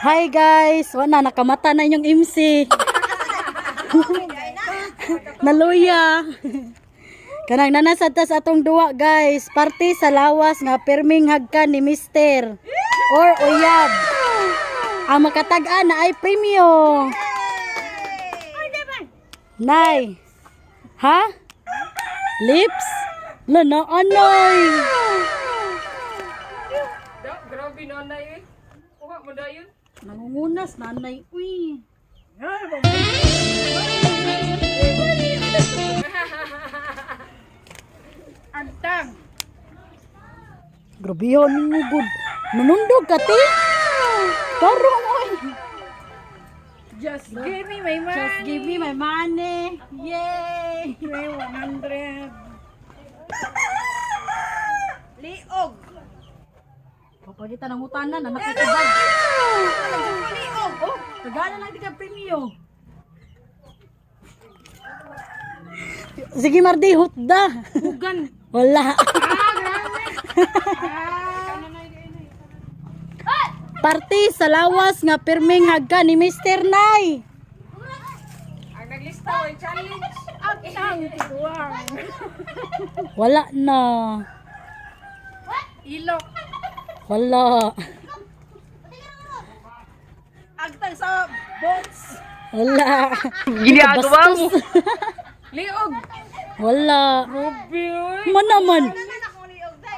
Hi guys! Wala, nakamata na yung MC. Naluya. Kanang nanasad ta sa atong duwa guys. Party sa lawas nga perming hagkan ni Mister or Uyab. Ang makatag-an na ay premyo. Nay. Ha? Lips? Lana anay. Grabe nanay eh. Kuha mo na yun. Nangungunas nanay. Uy. Antang. Grabe yun mo good. Nanundog ka ti. Tarong oy. Just give me my money. Just give me my money. Yay! May 100. Liog. Papagita ng hutanan, anak ko tubag. Liog. Oh, tagalan lang di ka premyo. Sige Mardi, hutda. Hugan. Wala. Party sa lawas nga perming hagka ni Mr. Nay. Ang naglista ay challenge. Antang. Tuwang. Wala na. Ilok. Wala. Agtang sa boats. Wala. Ginagawa mo. Liog. Wala. Grabe oy. Man naman.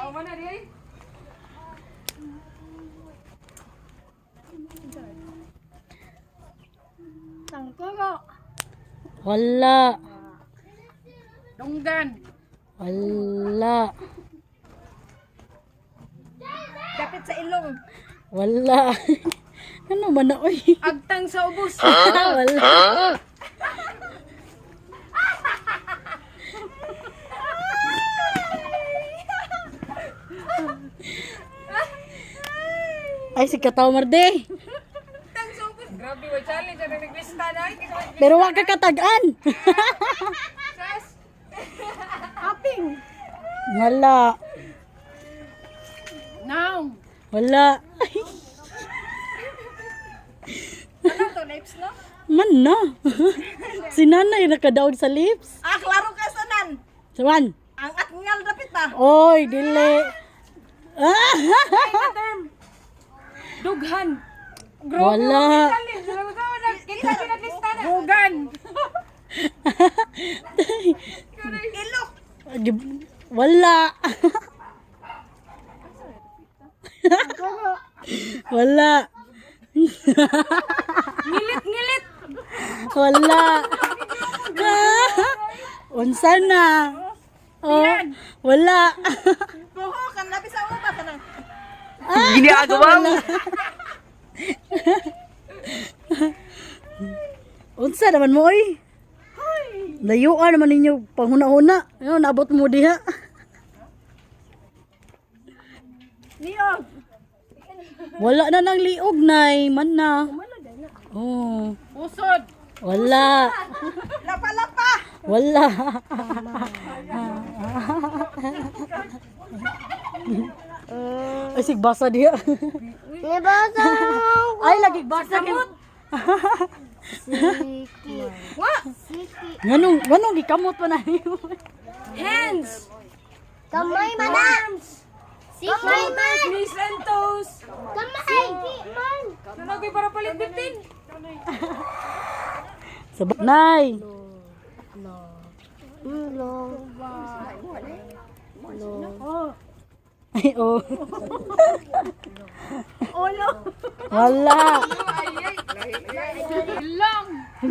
Oh, mana di? Tangkoro. Wala. Donggan. Wala. Kapit sa ilong. Wala. Ano man na oy? Agtang sa ubos. Wala. Ay, si Kataw Marde. Agtang sa ubos. Grabe wa challenge ang naglista na. Pero wag ka katagan. Sas. Aping. Wala. Now. Wala. Ano to lips no? Man na. Si nanay nakadaog sa lips. Ah, klaro ka sanan. Sawan. Ang atngal dapit ta. Oy, dili. Ah! Term. Dughan. Wala. Kita pinaglista na. Dugan. Ilok. Wala. Wala. Ngilit. Wala. Unsa na? Oh, wala. Buho kan lapis sa uba ka na. Ginagawa mo. Unsa naman mo oy? Layuan naman ninyo panghuna-huna. Ayun, naabot mo diha. Liog. Wala na nang liog nay, man na. Oh, Usod. wala. Lapa. Wala. Ay, sigbasa diha. Nabasa Ay, lagi basa. Wa. Ganong gikamot pa na niyo. Hands. kamay mana. Kamay man. Knees and toes. Kamay. Man. Nanogoy para palit bitin. Sabak nay. Long. Ay, oh. Olo. Wala. Long.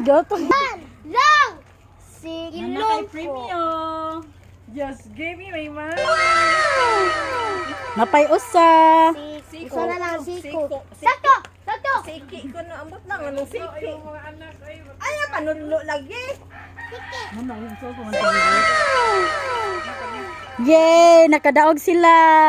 Gato. Long. Ilong premio. Just give me my money. Napay usa. Isa na lang siko. Sakto. Sakto. Siki ko na ambot lang anong siki. Ay, panulo lagi. Yay, nakadaog sila.